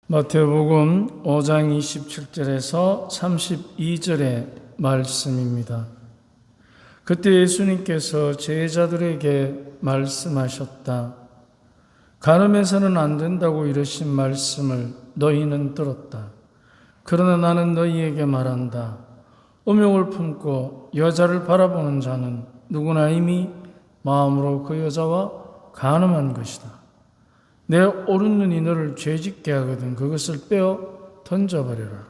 마태복음 5장 27절에서 32절의 말씀입니다. 그때 예수님께서 제자들에게 말씀하셨다. 간음해서는 안 된다고 이러신 말씀을 너희는 들었다. 그러나 나는 너희에게 말한다. 음욕을 품고 여자를 바라보는 자는 누구나 이미 마음으로 그 여자와 간음한 것이다. 내 오른눈이 너를 죄짓게 하거든 그것을 빼어 던져버려라.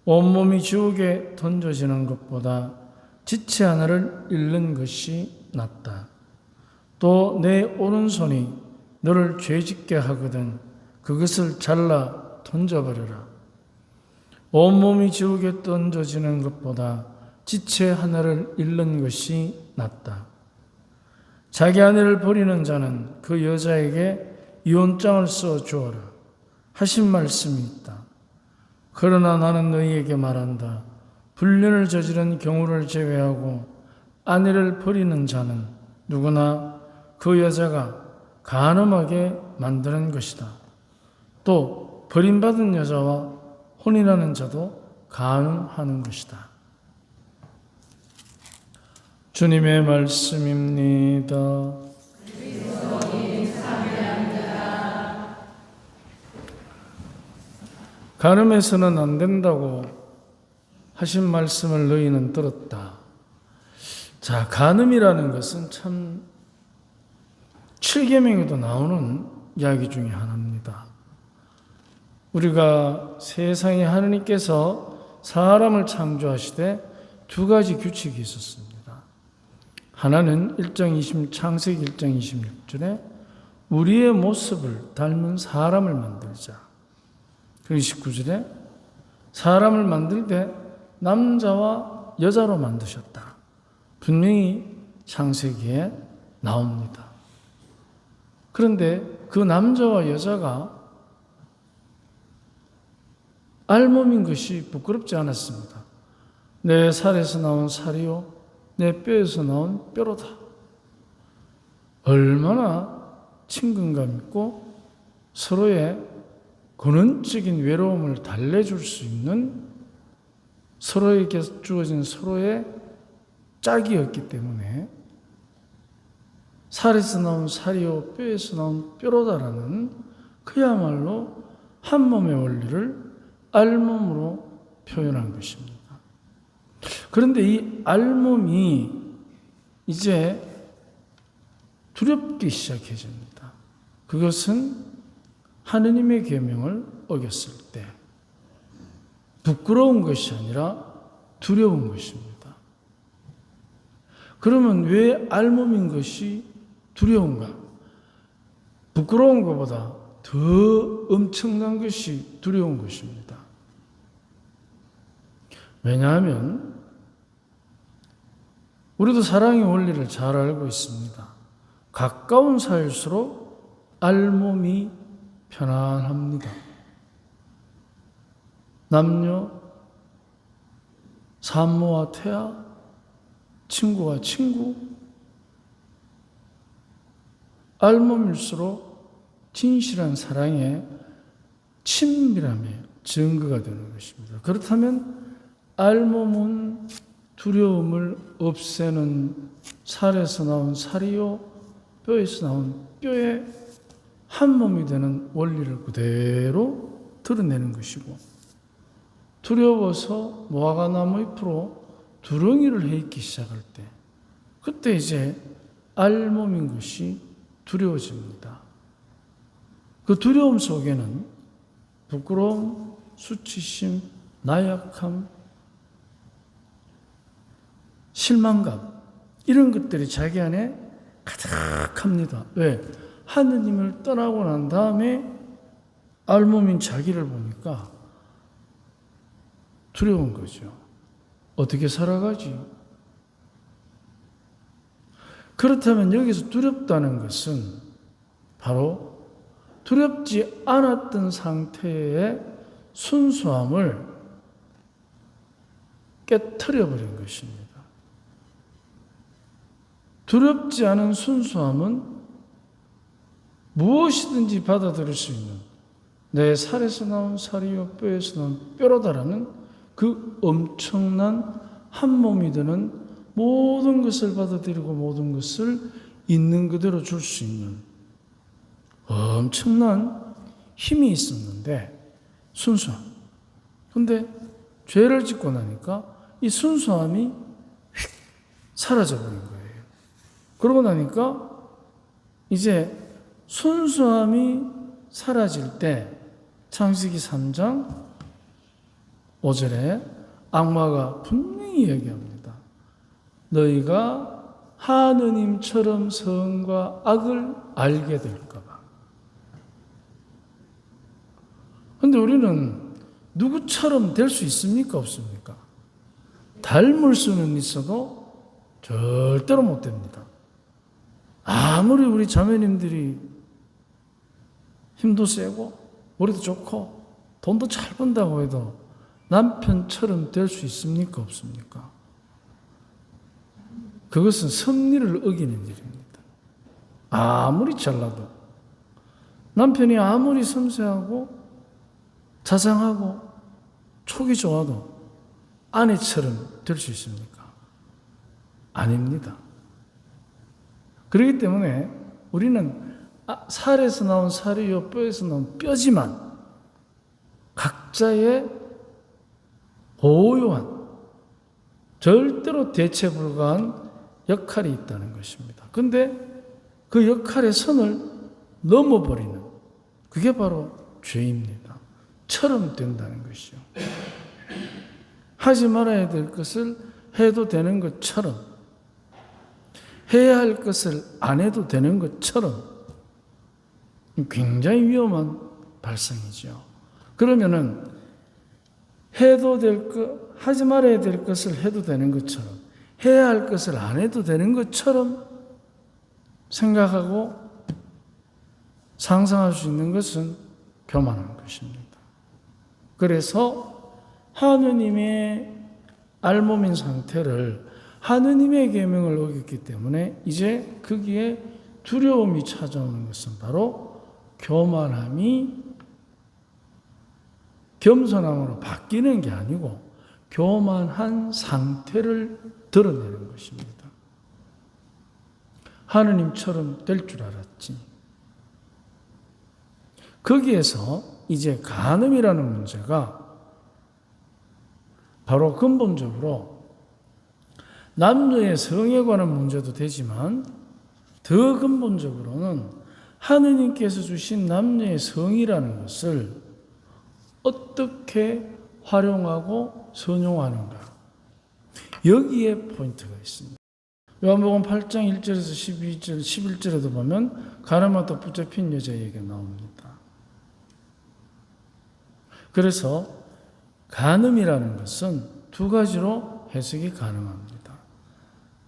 온몸이 지옥에 던져지는 것보다 지체 하나를 잃는 것이 낫다. 또 내 오른손이 너를 죄짓게 하거든 그것을 잘라 던져버려라. 온몸이 지옥에 던져지는 것보다 지체 하나를 잃는 것이 낫다. 자기 아내를 버리는 자는 그 여자에게 이혼장을 써 주어라 하신 말씀이 있다. 그러나 나는 너희에게 말한다. 불륜을 저지른 경우를 제외하고 아내를 버리는 자는 누구나 그 여자가 간음하게 만드는 것이다. 또 버림받은 여자와 혼인하는 자도 간음하는 것이다. 주님의 말씀입니다. 간음해서는 안 된다고 하신 말씀을 너희는 들었다. 자, 간음이라는 것은 참 7계명에도 나오는 이야기 중에 하나입니다. 우리가 세상에 하느님께서 사람을 창조하시되 두 가지 규칙이 있었습니다. 하나는 창세기 1장 26절에 우리의 모습을 닮은 사람을 만들자. 그리고 29절에 사람을 만들 때 남자와 여자로 만드셨다. 분명히 창세기에 나옵니다. 그런데 그 남자와 여자가 알몸인 것이 부끄럽지 않았습니다. 내 살에서 나온 살이요 내 뼈에서 나온 뼈로다. 얼마나 친근감 있고 서로의 근원적인 외로움을 달래줄 수 있는 서로에게 주어진 서로의 짝이었기 때문에 살에서 나온 살이요 뼈에서 나온 뼈로다라는 그야말로 한 몸의 원리를 알몸으로 표현한 것입니다. 그런데 이 알몸이 이제 두렵기 시작해집니다. 그것은 하느님의 계명을 어겼을 때 부끄러운 것이 아니라 두려운 것입니다. 그러면 왜 알몸인 것이 두려운가? 부끄러운 것보다 더 엄청난 것이 두려운 것입니다. 왜냐하면 우리도 사랑의 원리를 잘 알고 있습니다. 가까운 사이일수록 알몸이 편안합니다. 남녀, 산모와 태아, 친구와 친구, 알몸일수록 진실한 사랑의 친밀함의 증거가 되는 것입니다. 그렇다면 알몸은 두려움을 없애는 살에서 나온 살이요 뼈에서 나온 뼈의 한 몸이 되는 원리를 그대로 드러내는 것이고 두려워서 무화과 나무 잎으로 두렁이를 헤잇기 시작할 때 그때 이제 알몸인 것이 두려워집니다. 그 두려움 속에는 부끄러움, 수치심, 나약함, 실망감 이런 것들이 자기 안에 가득합니다. 왜? 하느님을 떠나고 난 다음에 알몸인 자기를 보니까 두려운 거죠. 어떻게 살아가지? 그렇다면 여기서 두렵다는 것은 바로 두렵지 않았던 상태의 순수함을 깨트려버린 것입니다. 두렵지 않은 순수함은 무엇이든지 받아들일 수 있는 내 살에서 나온 살이요 뼈에서 나온 뼈로다라는 그 엄청난 한 몸이 되는 모든 것을 받아들이고 모든 것을 있는 그대로 줄 수 있는 엄청난 힘이 있었는데 순수함. 근데 죄를 짓고 나니까 이 순수함이 휙 사라져버린 거예요. 그러고 나니까 이제 순수함이 사라질 때 창세기 3장 5절에 악마가 분명히 얘기합니다. 너희가 하느님처럼 선과 악을 알게 될까 봐. 그런데 우리는 누구처럼 될 수 있습니까? 없습니까? 닮을 수는 있어도 절대로 못 됩니다. 아무리 우리 자매님들이 힘도 세고 머리도 좋고 돈도 잘 번다고 해도 남편처럼 될 수 있습니까? 없습니까? 그것은 섭리를 어기는 일입니다. 아무리 잘나도 남편이 아무리 섬세하고 자상하고 촉이 좋아도 아내처럼 될 수 있습니까? 아닙니다. 그렇기 때문에 우리는 살에서 나온 살이요 뼈에서 나온 뼈지만 각자의 고유한 절대로 대체 불가한 역할이 있다는 것입니다. 그런데 그 역할의 선을 넘어버리는 그게 바로 죄입니다. 처럼 된다는 것이요. 하지 말아야 될 것을 해도 되는 것처럼, 해야 할 것을 안 해도 되는 것처럼 굉장히 위험한 발상이죠. 그러면은 해도 될 것, 하지 말아야 될 것을 해도 되는 것처럼, 해야 할 것을 안 해도 되는 것처럼 생각하고 상상할 수 있는 것은 교만한 것입니다. 그래서 하느님의 알몸인 상태를 하느님의 계명을 어겼기 때문에 이제 거기에 두려움이 찾아오는 것은 바로 교만함이 겸손함으로 바뀌는 게 아니고 교만한 상태를 드러내는 것입니다. 하느님처럼 될 줄 알았지. 거기에서 이제 간음이라는 문제가 바로 근본적으로 남녀의 성에 관한 문제도 되지만 더 근본적으로는 하느님께서 주신 남녀의 성이라는 것을 어떻게 활용하고 선용하는가. 여기에 포인트가 있습니다. 요한복음 8장 1절에서 12절, 11절에도 보면 가늠하다 붙잡힌 여자 얘기가 나옵니다. 그래서 간음이라는 것은 두 가지로 해석이 가능합니다.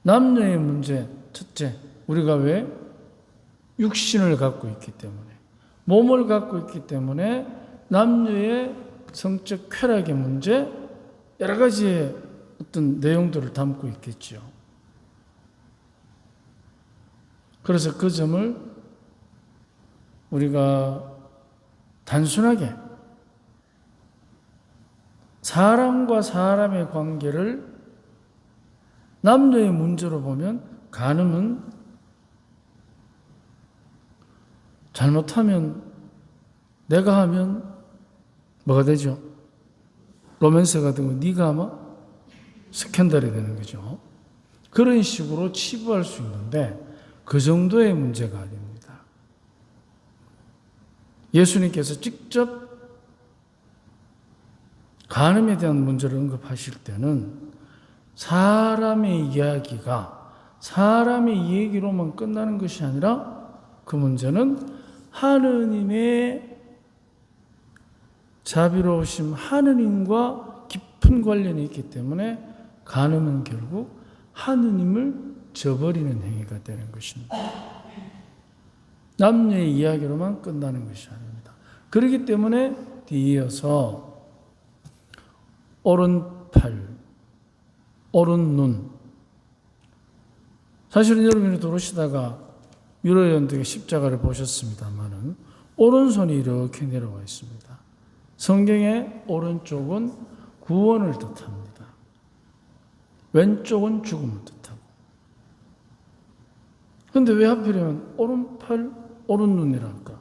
남녀의 문제, 첫째, 우리가 왜 육신을 갖고 있기 때문에, 몸을 갖고 있기 때문에 남녀의 성적 쾌락의 문제, 여러 가지의 어떤 내용들을 담고 있겠죠. 그래서 그 점을 우리가 단순하게 사람과 사람의 관계를 남녀의 문제로 보면 간음은 잘못하면 내가 하면 뭐가 되죠? 로맨스가 되고 네가 하면 스캔들이 되는 거죠. 그런 식으로 치부할 수 있는데 그 정도의 문제가 아닙니다. 예수님께서 직접 간음에 대한 문제를 언급하실 때는 사람의 이야기가 사람의 얘기로만 끝나는 것이 아니라 그 문제는 하느님의 자비로우심, 하느님과 깊은 관련이 있기 때문에 간음은 결국 하느님을 저버리는 행위가 되는 것입니다. 남녀의 이야기로만 끝나는 것이 아닙니다. 그렇기 때문에 뒤이어서 오른팔, 오른눈. 사실은 여러분이 들어오시다가 유로 연등의 십자가를 보셨습니다만은 오른손이 이렇게 내려와 있습니다. 성경의 오른쪽은 구원을 뜻합니다. 왼쪽은 죽음을 뜻하고. 그런데 왜 하필이면 오른팔, 오른눈이랄까?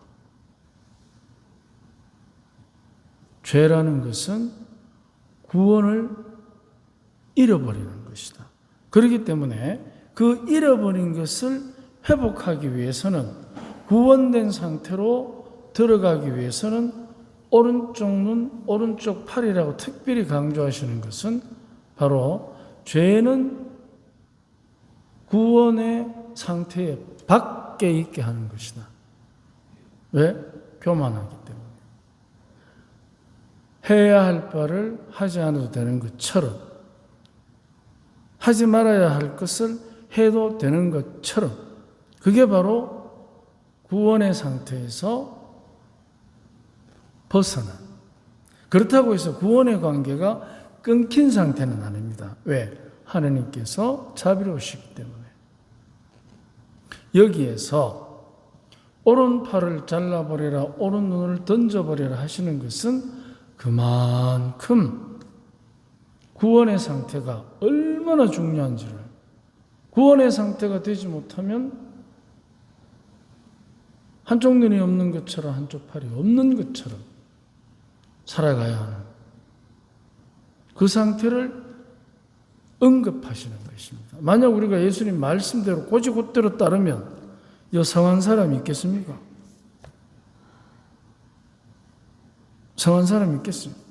죄라는 것은 구원을 잃어버리는 것이다. 그렇기 때문에 그 잃어버린 것을 회복하기 위해서는, 구원된 상태로 들어가기 위해서는 오른쪽 눈, 오른쪽 팔이라고 특별히 강조하시는 것은 바로 죄는 구원의 상태에 밖에 있게 하는 것이다. 왜? 교만하기 때문에. 해야 할 바를 하지 않아도 되는 것처럼, 하지 말아야 할 것을 해도 되는 것처럼, 그게 바로 구원의 상태에서 벗어난. 그렇다고 해서 구원의 관계가 끊긴 상태는 아닙니다. 왜? 하나님께서 자비로우시기 때문에. 여기에서 오른팔을 잘라버리라, 오른 눈을 던져버리라 하시는 것은 그만큼 구원의 상태가 얼마나 중요한지를, 구원의 상태가 되지 못하면 한쪽 눈이 없는 것처럼 한쪽 팔이 없는 것처럼 살아가야 하는 그 상태를 언급하시는 것입니다. 만약 우리가 예수님 말씀대로 곧이곧대로 따르면 성한 사람이 있겠습니까? 성한 사람이 있겠습니까?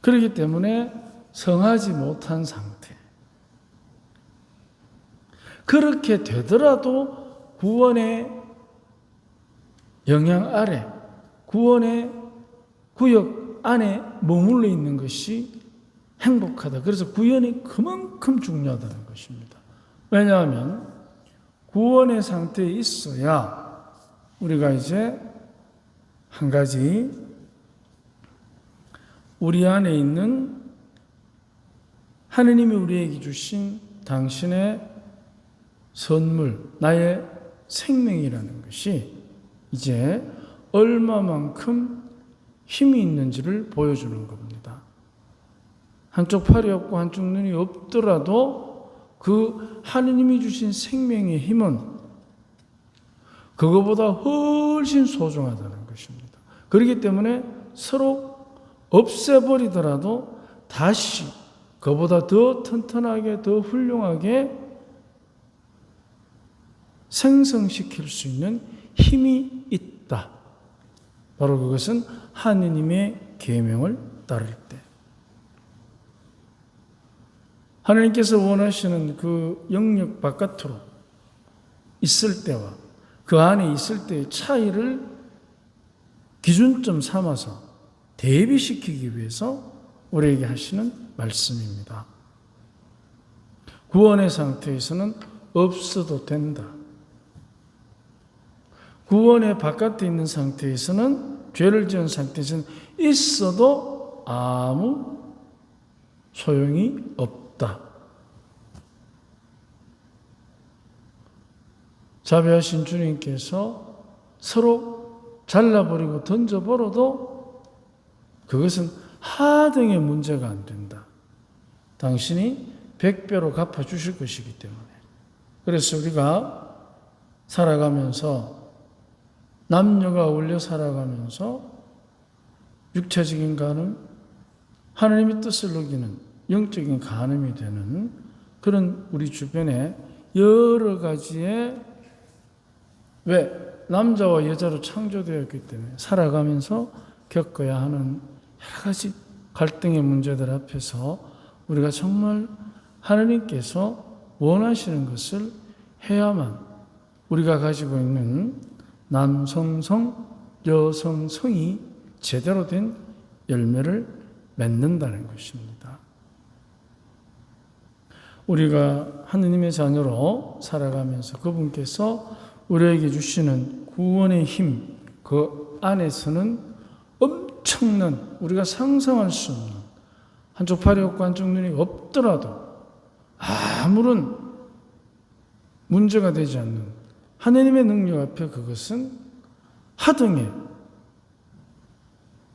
그렇기 때문에 성하지 못한 상태. 그렇게 되더라도 구원의 영향 아래, 구원의 구역 안에 머물러 있는 것이 행복하다. 그래서 구원이 그만큼 중요하다는 것입니다. 왜냐하면 구원의 상태에 있어야 우리가 이제 한 가지, 우리 안에 있는 하느님이 우리에게 주신 당신의 선물, 나의 생명이라는 것이 이제 얼마만큼 힘이 있는지를 보여주는 겁니다. 한쪽 팔이 없고 한쪽 눈이 없더라도 그 하느님이 주신 생명의 힘은 그거보다 훨씬 소중하다는 것입니다. 그렇기 때문에 서로 없애버리더라도 다시 그보다 더 튼튼하게, 더 훌륭하게 생성시킬 수 있는 힘이 있다. 바로 그것은 하느님의 계명을 따를 때, 하나님께서 원하시는 그 영역 바깥으로 있을 때와 그 안에 있을 때의 차이를 기준점 삼아서 대비시키기 위해서 우리에게 하시는 말씀입니다. 구원의 상태에서는 없어도 된다. 구원의 바깥에 있는 상태에서는, 죄를 지은 상태에서는 있어도 아무 소용이 없다. 자비하신 주님께서 서로 잘라버리고 던져버려도 그것은 하등의 문제가 안 된다. 당신이 100배로 갚아주실 것이기 때문에. 그래서 우리가 살아가면서, 남녀가 어울려 살아가면서 육체적인 간음, 하나님의 뜻을 어기는 영적인 간음이 되는 그런 우리 주변에 여러 가지의, 왜? 남자와 여자로 창조되었기 때문에 살아가면서 겪어야 하는 여러 가지 갈등의 문제들 앞에서 우리가 정말 하나님께서 원하시는 것을 해야만 우리가 가지고 있는 남성성, 여성성이 제대로 된 열매를 맺는다는 것입니다. 우리가 하느님의 자녀로 살아가면서 그분께서 우리에게 주시는 구원의 힘, 그 안에서는 엄청난, 우리가 상상할 수 없는, 한쪽 팔이 없고 한쪽 눈이 없더라도 아무런 문제가 되지 않는 하나님의 능력 앞에 그것은 하등에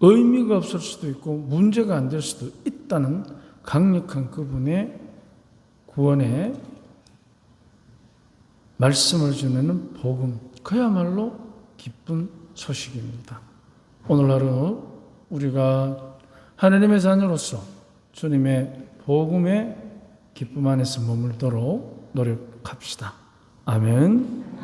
의미가 없을 수도 있고 문제가 안 될 수도 있다는 강력한 그분의 구원의 말씀을 전하는 복음, 그야말로 기쁜 소식입니다. 오늘 하루 우리가 하나님의 자녀로서 주님의 복음의 기쁨 안에서 머물도록 노력합시다. 아멘.